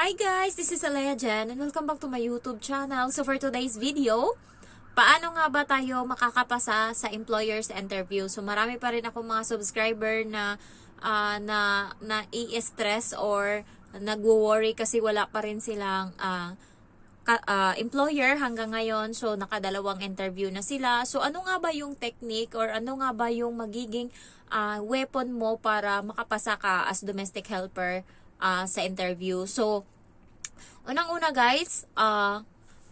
Hi guys, this is Alea Jen and welcome back to my YouTube channel. So for today's video, paano nga ba tayo makakapasa sa employer's interview? So marami pa rin ako mga subscriber na i-stress or nagwo-worry kasi wala pa rin silang employer hanggang ngayon. So nakadalawang interview na sila. So ano nga ba yung technique or ano nga ba yung magiging weapon mo para makapasa ka as domestic helper sa interview? So unang-una guys,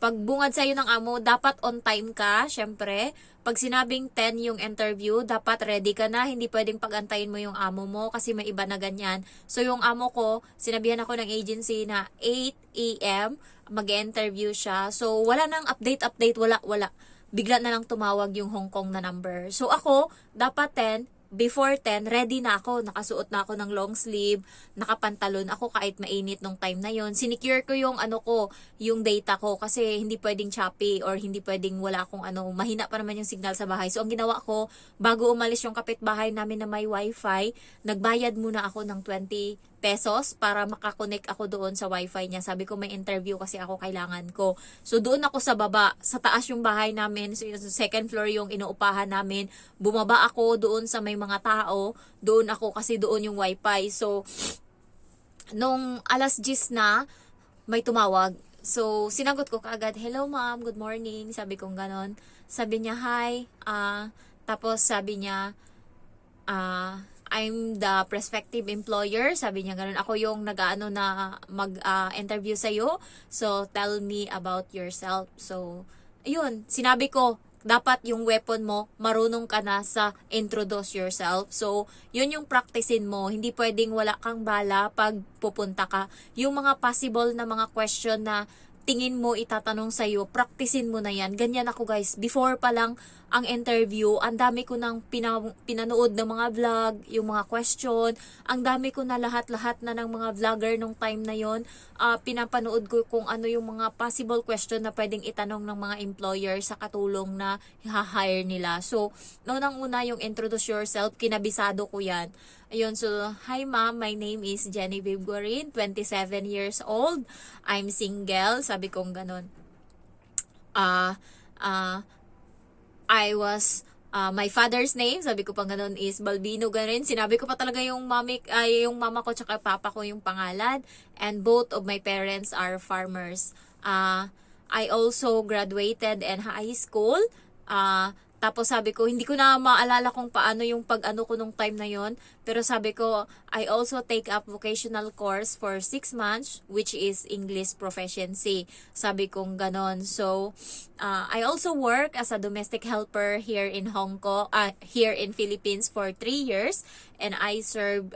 pag bungad sa'yo ng amo, dapat on time ka, syempre. Pag sinabing 10 yung interview, dapat ready ka na. Hindi pwedeng pagantayin mo yung amo mo kasi may iba na ganyan. So yung amo ko, sinabihan ako ng agency na 8 a.m. mag-interview siya. So wala nang update, wala. Bigla na lang tumawag yung Hong Kong na number. So ako, dapat 10, before 10, ready na ako. Nakasuot na ako ng long sleeve, nakapantalon ako kahit mainit nung time na yon. Sinicure ko yung yung data ko kasi hindi pwedeng choppy or hindi pwedeng wala akong mahina pa naman yung signal sa bahay. So ang ginawa ko, bago umalis yung kapitbahay namin na may wifi, nagbayad muna ako ng 20 pesos para makakonect ako doon sa wifi niya. Sabi ko may interview kasi ako kailangan ko. So doon ako sa baba, sa taas yung bahay namin, so yung second floor yung inuupahan namin. Bumaba ako doon sa may mga tao, doon ako kasi doon yung wifi. So nung alas 10 na, may tumawag. So sinagot ko kaagad, "Hello ma'am, good morning." Sabi kong ganon. Sabi niya, "Hi." Tapos sabi niya, I'm the prospective employer. Sabi niya ganun. Ako yung nag-ano na mag-interview sa'yo. So, tell me about yourself. So, ayun. Sinabi ko, dapat yung weapon mo, marunong ka na sa introduce yourself. So, yun yung practicein mo. Hindi pwedeng wala kang bala pag pupunta ka. Yung mga possible na mga question na tingin mo itatanong sa'yo, practicein mo na yan. Ganyan ako guys. Before pa lang ang interview, ang dami ko nang pinanood ng mga vlog, yung mga question. Ang dami ko na lahat-lahat na ng mga vlogger nung time na yon. Pinapanood ko kung ano yung mga possible question na pwedeng itanong ng mga employer sa katulong na i-hire nila. So, unang-una yung introduce yourself, kinabisado ko yan. Ayun, so, "Hi ma'am, my name is Genevieve Guarin, 27 years old. I'm single." Sabi kong ganun. My father's name, sabi ko pang ganun, is Balbino Garin. Sinabi ko pa talaga yung yung mama ko tsaka papa ko yung pangalan. And both of my parents are farmers. I also graduated in high school. Tapos sabi ko, hindi ko na maalala kung paano yung pag-ano ko nung time na yon. Pero sabi ko, I also take up vocational course for 6 months, which is English proficiency. Sabi kong ganon. So, I also work as a domestic helper here in Hong Kong, here in Philippines for 3 years. And I serve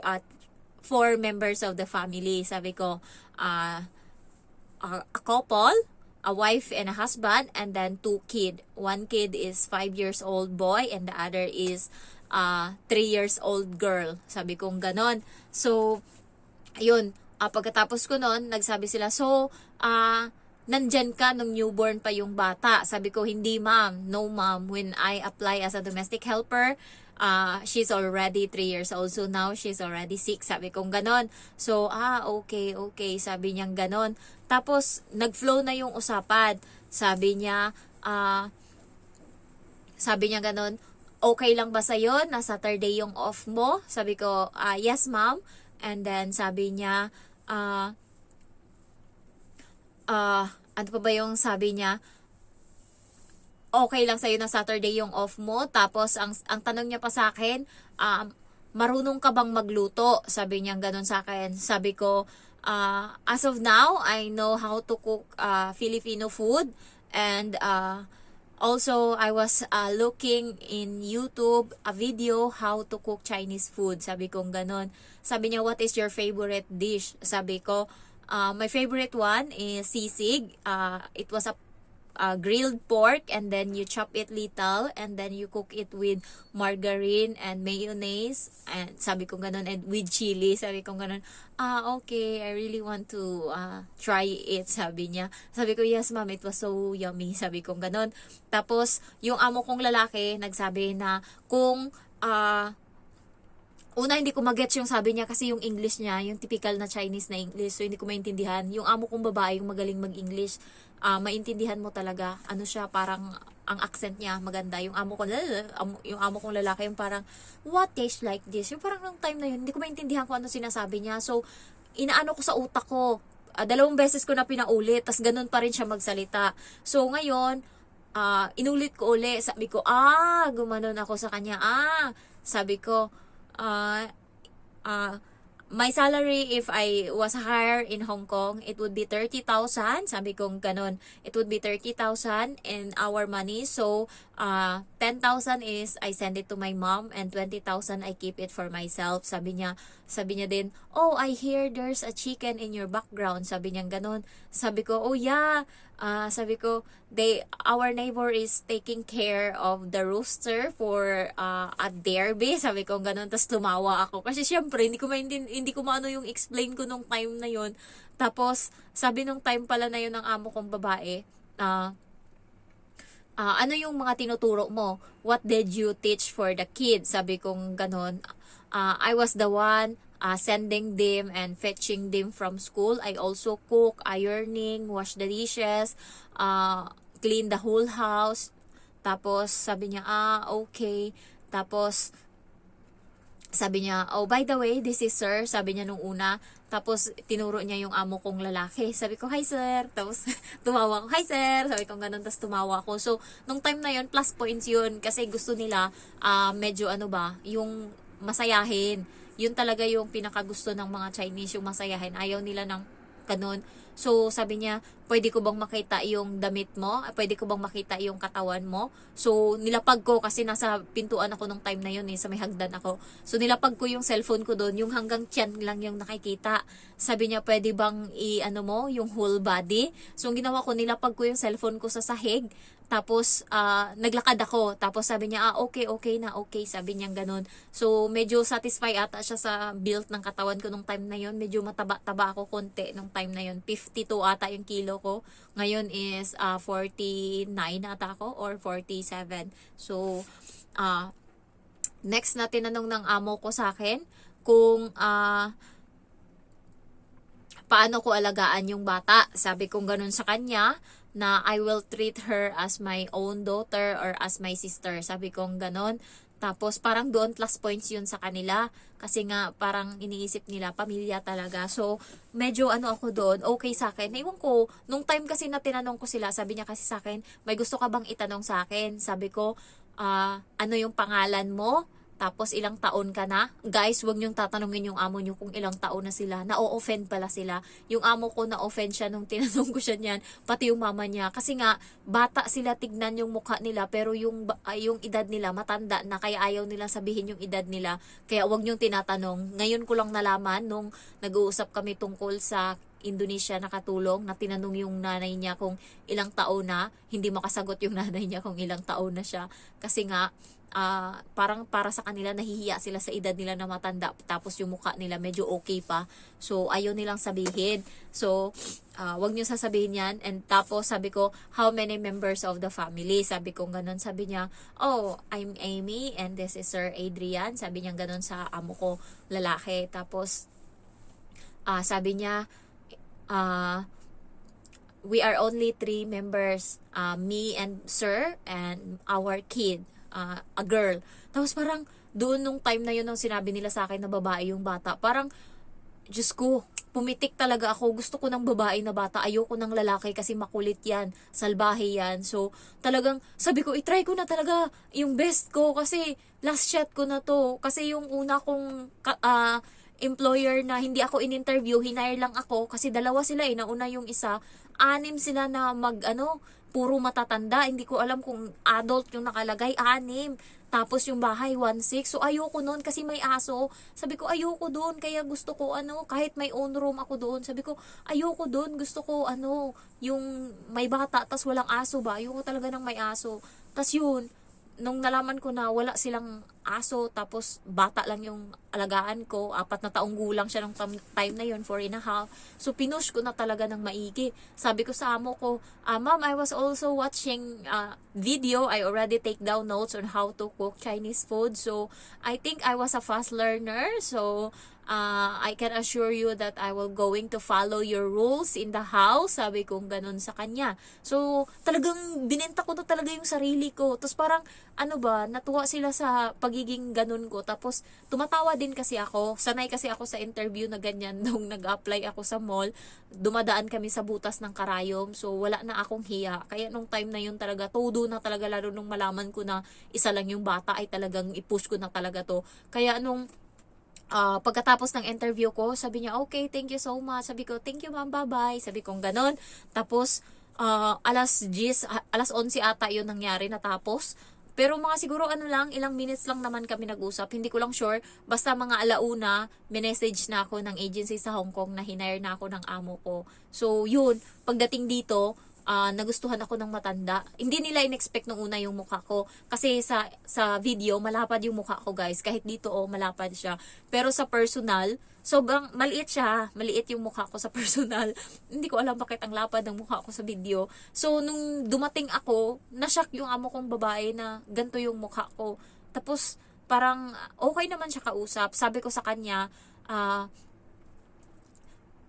4 members of the family. Sabi ko, a couple, a wife and a husband, and then 2 kids. 1 kid is 5 years old boy and the other is 3 years old girl. Sabi kong ganon. So, ayun. Pagkatapos ko nun, nagsabi sila, "So, nandyan ka nung newborn pa yung bata?" Sabi ko, "Hindi ma'am. No ma'am. When I apply as a domestic helper, she's already 3 years old. So now she's already 6. Sabi kong ganon. So, okay. Sabi niyang ganon. Tapos, nag-flow na yung usapan. Sabi niya ganon, "Okay lang ba sa'yo na Saturday yung off mo?" Sabi ko, "Yes ma'am." And then, sabi niya, ano pa ba yung sabi niya? Okay lang sa'yo na Saturday yung off mo. Tapos, ang tanong niya pa sa akin, "Marunong ka bang magluto?" Sabi niya ganon sa akin. Sabi ko, as of now, I know how to cook Filipino food. And also, I was looking in YouTube a video how to cook Chinese food. Sabi kong ganon. Sabi niya, "What is your favorite dish?" Sabi ko, my favorite one is sisig. It was a grilled pork, and then you chop it little, and then you cook it with margarine and mayonnaise, and sabi ko ganon, and with chili. Sabi ko ganon, "Okay, I really want to try it." Sabi niya. Sabi ko, "Yes ma'am, it was so yummy." Sabi ko ganon. Tapos yung amo kong lalaki nagsabi na kung una hindi ko magets yung sabi niya kasi yung English niya, yung typical na Chinese na English, so hindi ko maintindihan. Yung amo kong babae, yung magaling mag-English, maintindihan mo talaga. Ano siya, parang ang accent niya maganda. Yung amo ko, yung amo kong lalaki, yung parang, what tastes like this? Yung parang nung time na yun, hindi ko maintindihan kung ano sinasabi niya. So, inaano ko sa utak ko, 2 beses ko na pinaulit, tas ganun pa rin siya magsalita. So, ngayon, inulit ko uli. Sabi ko, gumanon ako sa kanya. Sabi ko, uh, uh, my salary if I was hired in Hong Kong, it would be 30,000. Sabi kong ganun. It would be 30,000 in our money. So, 10,000 is I send it to my mom and 20,000 I keep it for myself. Sabi niya din, oh, I hear there's a chicken in your background. Sabi niya ganun. Sabi ko, oh yeah. Sabi ko, our neighbor is taking care of the rooster for a derby. Sabi ko ganun, tapos tumawa ako. Kasi syempre, hindi ko maano yung explain ko nung time na yun. Tapos, sabi nung time pala na yun ng amo kong babae, ano yung mga tinuturo mo? What did you teach for the kids? Sabi kong ganun. I was the one sending them and fetching them from school. I also cook, ironing, wash the dishes, clean the whole house. Tapos sabi niya, okay. Tapos sabi niya, oh, by the way, this is sir. Sabi niya nung una. Tapos tinuro niya yung amo kong lalaki. Sabi ko, hi sir. Tapos tumawa ko, hi sir. Sabi ko ganun, tapos tumawa ko. So, nung time na yun, plus points yun. Kasi gusto nila, medyo yung masayahin. Yun talaga yung pinakagusto ng mga Chinese, yung masayahin. Ayaw nila ng ganun. So, sabi niya, pwede ko bang makita yung damit mo? Pwede ko bang makita yung katawan mo? So, nilapag ko kasi nasa pintuan ako nung time na yun sa may hagdan ako. So, nilapag ko yung cellphone ko doon, yung hanggang tiyan lang yung nakikita. Sabi niya, pwede bang yung whole body? So, ang ginawa ko, nilapag ko yung cellphone ko sa sahig. Tapos, naglakad ako. Tapos sabi niya, okay na, okay. Sabi niya ganun. So, medyo satisfied ata siya sa build ng katawan ko nung time na yon. Medyo mataba-taba ako konti nung time na yon. 52 ata yung kilo ko. Ngayon is 49 ata ako or 47. So, next na tinanong ng amo ko sa akin kung paano ko alagaan yung bata. Sabi kong ganun sa kanya na I will treat her as my own daughter or as my sister. Sabi kong ganon. Tapos parang doon plus points yun sa kanila. Kasi nga parang iniisip nila pamilya talaga. So medyo ako doon, okay sa akin. Naiwan ko, nung time kasi na tinanong ko sila, sabi niya kasi sa akin, may gusto ka bang itanong sa akin? Sabi ko, ano yung pangalan mo? Tapos ilang taon ka na? Guys, wag niyong tatanungin yung amo niyo kung ilang taon na sila. Na-offend pala sila. Yung amo ko na-offend siya nung tinanong ko siya niyan, pati yung mama niya. Kasi nga, bata sila tignan yung mukha nila, pero yung edad nila matanda na, kaya ayaw nila sabihin yung edad nila. Kaya wag niyong tinatanong. Ngayon ko lang nalaman nung nag-uusap kami tungkol sa Indonesia nakatulong na tinanong yung nanay niya kung ilang taon na, hindi makasagot yung nanay niya kung ilang taon na siya. Kasi nga, parang para sa kanila nahihiya sila sa edad nila na matanda, tapos yung mukha nila medyo okay pa, so ayaw nilang sabihin. So wag niyo sasabihin yan. And tapos sabi ko, how many members of the family? Sabi ko ganun. Sabi niya, oh, I'm Amy and this is Sir Adrian. Sabi niya ganun sa amo ko lalaki. Tapos sabi niya, we are only 3 members, me and sir and our kid, a girl. Tapos parang doon nung time na yun nung sinabi nila sa akin na babae yung bata, parang Diyos ko, pumitik talaga ako. Gusto ko ng babae na bata. Ayoko ng lalaki kasi makulit yan. Salbahe yan. So, talagang sabi ko, itry ko na talaga yung best ko kasi last shot ko na to. Kasi yung una kong employer na hindi ako in-interview, hinire lang ako kasi 2 sila Nauna yung isa, 6 sila na puro matatanda. Hindi ko alam kung adult yung nakalagay, 6. Tapos yung bahay, 1.6. So ayoko noon kasi may aso. Sabi ko, ayoko doon. Kaya gusto ko kahit may own room ako doon. Sabi ko, ayoko doon. Gusto ko yung may bata tas walang aso ba. Ayoko talaga ng may aso. Tas yun, nung nalaman ko na wala silang aso, tapos bata lang yung alagaan ko, 4 na taong gulang siya nung time na yun, 4 and a half. So, pinush ko na talaga ng maigi. Sabi ko sa amo ko, Ma'am, I was also watching video. I already take down notes on how to cook Chinese food. So, I think I was a fast learner. So, I can assure you that I will going to follow your rules in the house. Sabi kong ganun sa kanya. So, talagang binenta ko na talaga yung sarili ko. Tapos parang, natuwa sila sa pagiging ganun ko. Tapos, tumatawa din kasi ako. Sanay kasi ako sa interview na ganyan nung nag-apply ako sa mall. Dumadaan kami sa butas ng karayom. So, wala na akong hiya. Kaya nung time na yun talaga, todo na talaga, lalo nung malaman ko na isa lang yung bata, ay talagang i-push ko na talaga to. Kaya nung pagkatapos ng interview ko, sabi niya, okay, thank you so much. Sabi ko, thank you ma'am, bye-bye. Sabi kong ganon. Tapos, alas 11 ata yun nangyari, natapos. Pero mga siguro ilang minutes lang naman kami nag-usap. Hindi ko lang sure. Basta mga alauna, minessage na ako ng agency sa Hong Kong na hinire na ako ng amo ko. So, yun. Pagdating dito, nagustuhan ako ng matanda. Hindi nila in-expect nung una yung mukha ko. Kasi sa video, malapad yung mukha ko, guys. Kahit dito, malapad siya. Pero sa personal, sobrang maliit siya. Maliit yung mukha ko sa personal. Hindi ko alam bakit ang lapad ng mukha ko sa video. So, nung dumating ako, na-shock yung amo kong babae na ganito yung mukha ko. Tapos, parang okay naman siya kausap. Sabi ko sa kanya,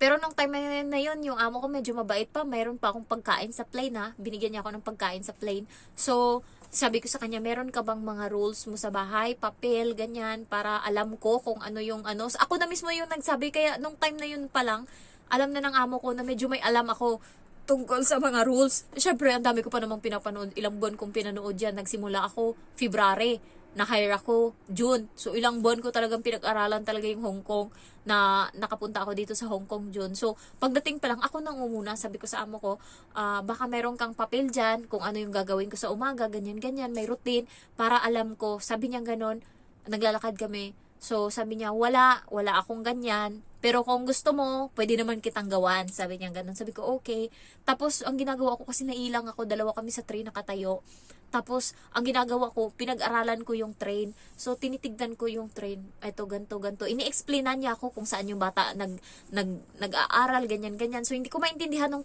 pero nung time na yun, yung amo ko medyo mabait pa. Mayroon pa akong pagkain sa plane, ha. Binigyan niya ako ng pagkain sa plane. So, sabi ko sa kanya, meron ka bang mga rules mo sa bahay, papel, ganyan, para alam ko kung ano yung ano. Ako na mismo yung nagsabi, kaya nung time na yun pa lang, alam na ng amo ko na medyo may alam ako tungkol sa mga rules. Syempre, ang dami ko pa namang pinapanood. Ilang buwan kong pinanood yan. Nagsimula ako February. Na-hire ako June. So, ilang buwan ko talagang pinag-aralan talaga yung Hong Kong na nakapunta ako dito sa Hong Kong June. So, pagdating pa lang, ako nang umuna. Sabi ko sa amo ko, baka meron kang papel dyan kung ano yung gagawin ko sa umaga, ganyan-ganyan, may routine, para alam ko. Sabi niya ganon, naglalakad kami. So, sabi niya, wala akong ganyan. Pero kung gusto mo, pwede naman kitang gawan. Sabi niya ganun. Sabi ko, okay. Tapos, ang ginagawa ko, kasi nailang ako, 2 kami sa train nakatayo. Tapos, ang ginagawa ko, pinag-aralan ko yung train. So, tinitignan ko yung train. Ito, ganto. Ini-explainan niya ako kung saan yung bata nag-aaral, ganyan. So, hindi ko maintindihan nung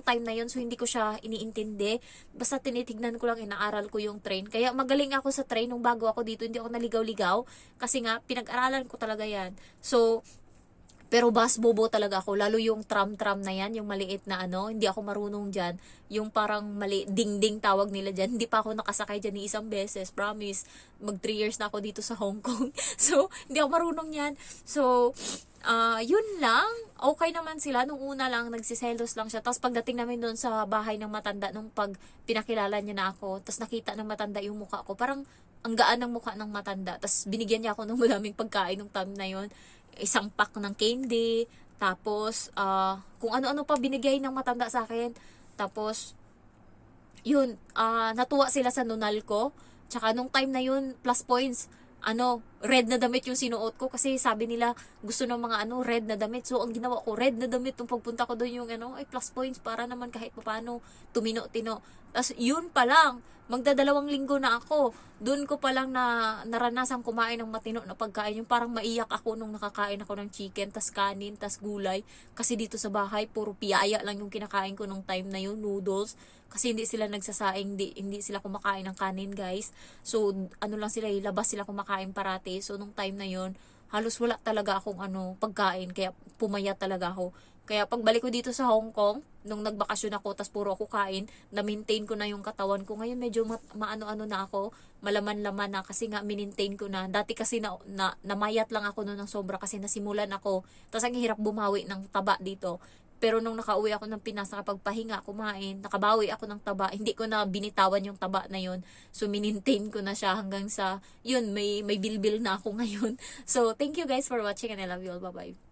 time na yun. So, hindi ko siya iniintindi. Basta tinitignan ko lang, inaaral ko yung train. Kaya magaling ako sa train nung bago ako dito. Hindi ako naligaw-ligaw. Kasi nga, pinag-aralan ko talaga yan. So, pero bobo talaga ako, lalo yung tram na yan, yung maliit na hindi ako marunong dyan. Yung parang ding-ding tawag nila dyan. Hindi pa ako nakasakay dyan ni isang beses, promise. Mag 3 years na ako dito sa Hong Kong. So, hindi ako marunong yan. So, yun lang. Okay naman sila. Nung una lang, nagsiselos lang siya. Tapos pagdating namin doon sa bahay ng matanda, nung pag pinakilala niya na ako, tapos nakita ng matanda yung mukha ko, parang ang gaan ng mukha ng matanda. Tapos binigyan niya ako ng maraming pagkain nung time na yun. Isang pack ng candy, tapos kung ano-ano pa binigay ng matanda sa akin. Tapos yun, natuwa sila sa nunal ko. Tsaka nung time na yun, plus points, red na damit yung sinuot ko, kasi sabi nila gusto ng mga red na damit. So ang ginawa ko, red na damit nung pagpunta ko doon, yung plus points para naman kahit paano tumino-tino. Tapos yun pa lang, magdadalawang linggo na ako. Doon ko pa lang na naranasang kumain ng matino na pagkain. Yung parang maiyak ako nung nakakain ako ng chicken, tas kanin, tas gulay. Kasi dito sa bahay, puro piyaya lang yung kinakain ko nung time na yun, noodles. Kasi hindi sila nagsasaing, hindi sila kumakain ng kanin, guys. So, lang sila, labas sila kumakain parati. So, nung time na yun, halos wala talaga akong pagkain. Kaya pumayat talaga ako. Kaya pagbalik ko dito sa Hong Kong, nung nagbakasyon ako, tas puro ako kain, na-maintain ko na yung katawan ko. Ngayon medyo maano-ano na ako, malaman-laman na, kasi nga minintain ko na. Dati kasi namayat lang ako noon ng sobra kasi nasimulan ako. Tas ang hirap bumawi ng taba dito. Pero nung nakauwi ako ng Pinas, nakapagpahinga, kumain, nakabawi ako ng taba, hindi ko na binitawan yung taba na yun. So, minintain ko na siya hanggang sa, yun, may bilbil na ako ngayon. So, thank you guys for watching and I love you all. Bye-bye.